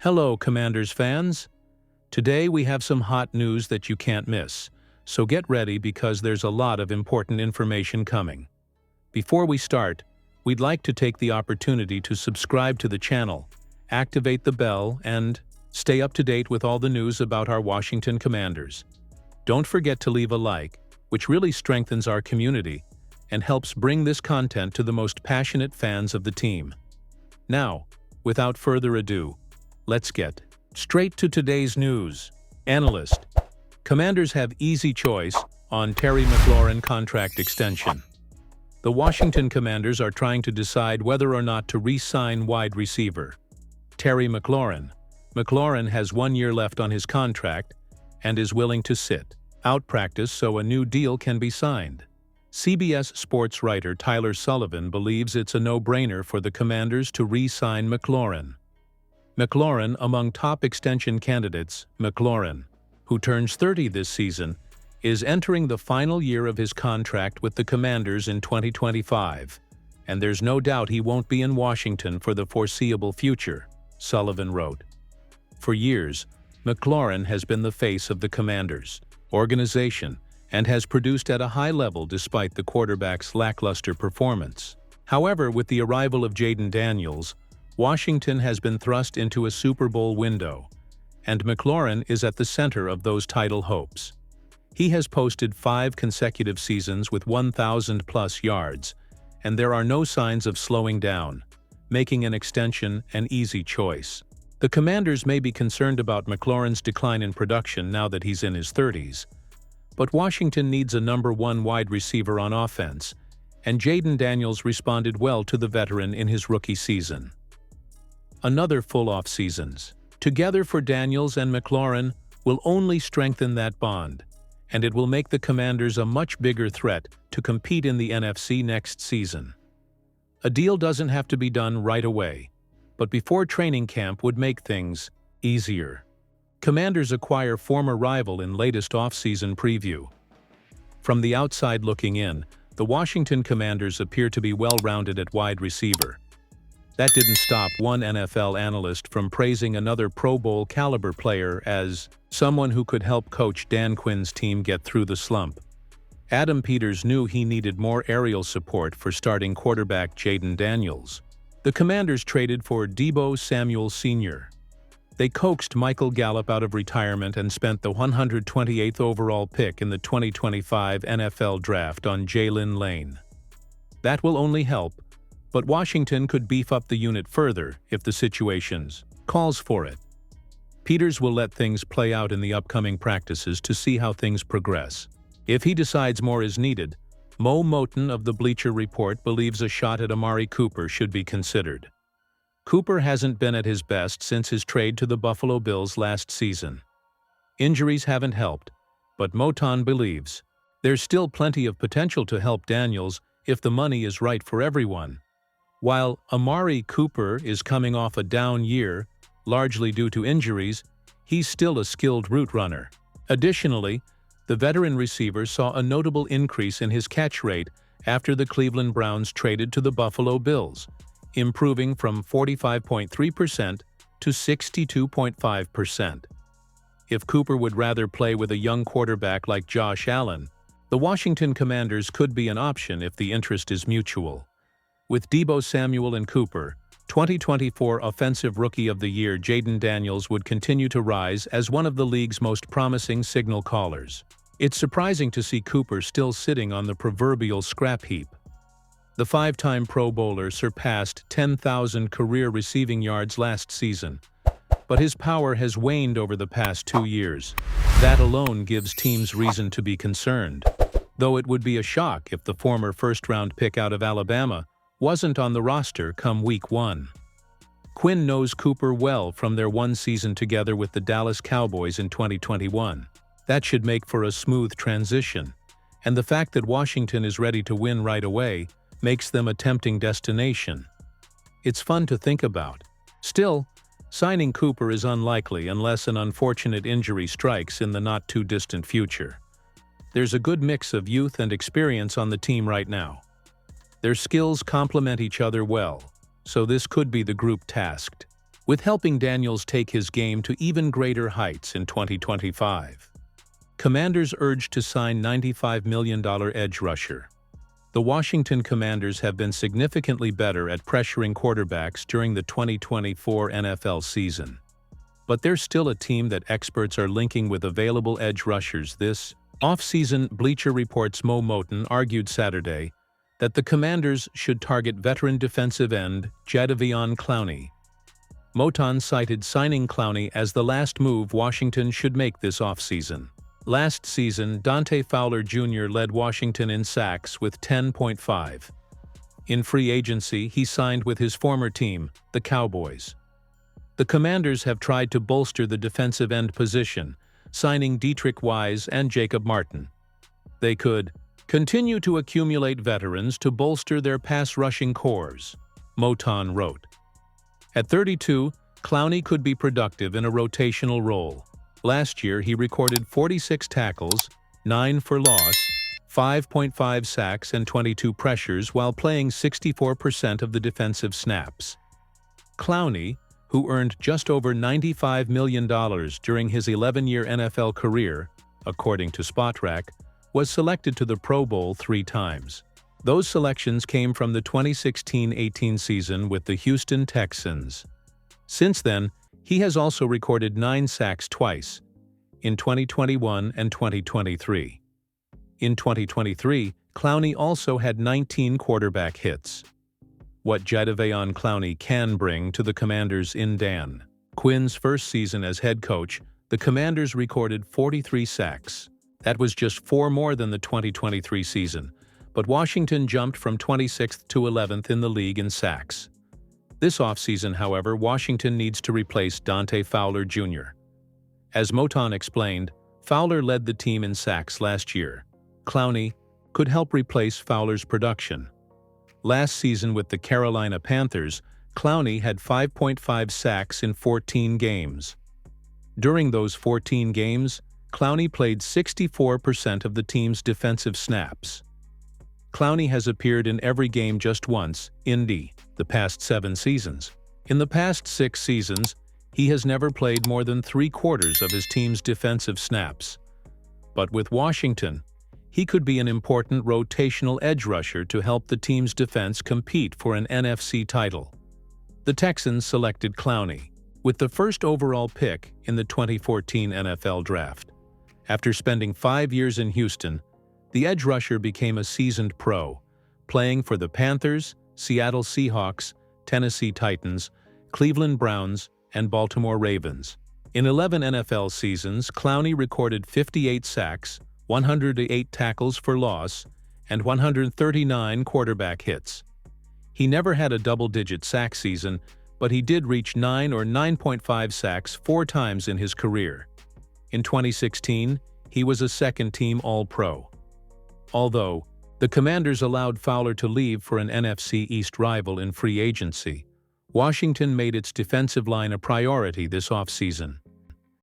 Hello, Commanders fans! Today we have some hot news that you can't miss, so get ready because there's a lot of important information coming. Before we start, we'd like to take the opportunity to subscribe to the channel, activate the bell, and stay up to date with all the news about our Washington Commanders. Don't forget to leave a like, which really strengthens our community and helps bring this content to the most passionate fans of the team. Now, without further ado, let's get straight to today's news. Analyst: Commanders have easy choice on Terry McLaurin contract extension. The Washington Commanders are trying to decide whether or not to re-sign wide receiver Terry McLaurin. McLaurin has 1 year left on his contract and is willing to sit out practice so a new deal can be signed. CBS sports writer Tyler Sullivan believes it's a no-brainer for the Commanders to re-sign McLaurin. McLaurin among top extension candidates. McLaurin, who turns 30 this season, is entering the final year of his contract with the Commanders in 2025, and there's no doubt he won't be in Washington for the foreseeable future, Sullivan wrote. For years, McLaurin has been the face of the Commanders organization and has produced at a high level despite the quarterback's lackluster performance. However, with the arrival of Jaden Daniels, Washington has been thrust into a Super Bowl window, and McLaurin is at the center of those title hopes. He has posted 5 consecutive seasons with 1,000-plus yards, and there are no signs of slowing down, making an extension an easy choice. The Commanders may be concerned about McLaurin's decline in production now that he's in his 30s, but Washington needs a number 1 wide receiver on offense, and Jaden Daniels responded well to the veteran in his rookie season. Another full off-seasons together for Daniels and McLaurin will only strengthen that bond, and it will make the Commanders a much bigger threat to compete in the NFC next season. A deal doesn't have to be done right away, but before training camp would make things easier. Commanders acquire former rival in latest off-season preview. From the outside looking in, the Washington Commanders appear to be well-rounded at wide receiver. That didn't stop one NFL analyst from praising another Pro Bowl caliber player as someone who could help coach Dan Quinn's team get through the slump. Adam Peters knew he needed more aerial support for starting quarterback Jaden Daniels. The Commanders traded for Deebo Samuel Sr. They coaxed Michael Gallup out of retirement and spent the 128th overall pick in the 2025 NFL Draft on Jalen Lane. That will only help, but Washington could beef up the unit further if the situation calls for it. Peters will let things play out in the upcoming practices to see how things progress. If he decides more is needed, Mo Moton of the Bleacher Report believes a shot at Amari Cooper should be considered. Cooper hasn't been at his best since his trade to the Buffalo Bills last season. Injuries haven't helped, but Moton believes there's still plenty of potential to help Daniels if the money is right for everyone. While Amari Cooper is coming off a down year, largely due to injuries, he's still a skilled route runner. Additionally, the veteran receiver saw a notable increase in his catch rate after the Cleveland Browns traded to the Buffalo Bills, improving from 45.3% to 62.5%. If Cooper would rather play with a young quarterback like Josh Allen, the Washington Commanders could be an option if the interest is mutual. With Deebo Samuel and Cooper, 2024 Offensive Rookie of the Year Jaden Daniels would continue to rise as one of the league's most promising signal callers. It's surprising to see Cooper still sitting on the proverbial scrap heap. The 5-time Pro Bowler surpassed 10,000 career receiving yards last season, but his power has waned over the past 2 years. That alone gives teams reason to be concerned, though it would be a shock if the former first-round pick out of Alabama wasn't on the roster come Week 1. Quinn knows Cooper well from their one season together with the Dallas Cowboys in 2021. That should make for a smooth transition, and the fact that Washington is ready to win right away makes them a tempting destination. It's fun to think about. Still, signing Cooper is unlikely unless an unfortunate injury strikes in the not-too-distant future. There's a good mix of youth and experience on the team right now. Their skills complement each other well, so this could be the group tasked with helping Daniels take his game to even greater heights in 2025. Commanders urged to sign $95 million edge rusher. The Washington Commanders have been significantly better at pressuring quarterbacks during the 2024 NFL season. But they're still a team that experts are linking with available edge rushers this offseason. Bleacher Report's Mo Moton argued Saturday that the Commanders should target veteran defensive end Jadeveon Clowney. Moton cited signing Clowney as the last move Washington should make this offseason. Last season, Dante Fowler Jr. led Washington in sacks with 10.5. In free agency, he signed with his former team, the Cowboys. The Commanders have tried to bolster the defensive end position, signing Dietrich Wise and Jacob Martin. They could continue to accumulate veterans to bolster their pass-rushing cores, Moton wrote. At 32, Clowney could be productive in a rotational role. Last year, he recorded 46 tackles, 9 for loss, 5.5 sacks, and 22 pressures while playing 64% of the defensive snaps. Clowney, who earned just over $95 million during his 11-year NFL career, according to Spotrac, was selected to the Pro Bowl 3 times. Those selections came from the 2016-18 season with the Houston Texans. Since then, he has also recorded 9 sacks twice, in 2021 and 2023. In 2023, Clowney also had 19 quarterback hits. What Jadeveon Clowney can bring to the Commanders in Dan Quinn's first season as head coach, the Commanders recorded 43 sacks. That was just 4 more than the 2023 season, but Washington jumped from 26th to 11th in the league in sacks. This offseason, however, Washington needs to replace Dante Fowler Jr. As Moton explained, Fowler led the team in sacks last year. Clowney could help replace Fowler's production. Last season with the Carolina Panthers, Clowney had 5.5 sacks in 14 games. During those 14 games, Clowney played 64% of the team's defensive snaps. Clowney has appeared in every game just once, in the past 7 seasons. In the past 6 seasons, he has never played more than 3/4 of his team's defensive snaps. But with Washington, he could be an important rotational edge rusher to help the team's defense compete for an NFC title. The Texans selected Clowney with the first overall pick in the 2014 NFL Draft. After spending 5 years in Houston, the edge rusher became a seasoned pro, playing for the Panthers, Seattle Seahawks, Tennessee Titans, Cleveland Browns, and Baltimore Ravens. In 11 NFL seasons, Clowney recorded 58 sacks, 108 tackles for loss, and 139 quarterback hits. He never had a double-digit sack season, but he did reach 9 or 9.5 sacks 4 times in his career. In 2016, he was a second-team All-Pro. Although the Commanders allowed Fowler to leave for an NFC East rival in free agency, Washington made its defensive line a priority this offseason.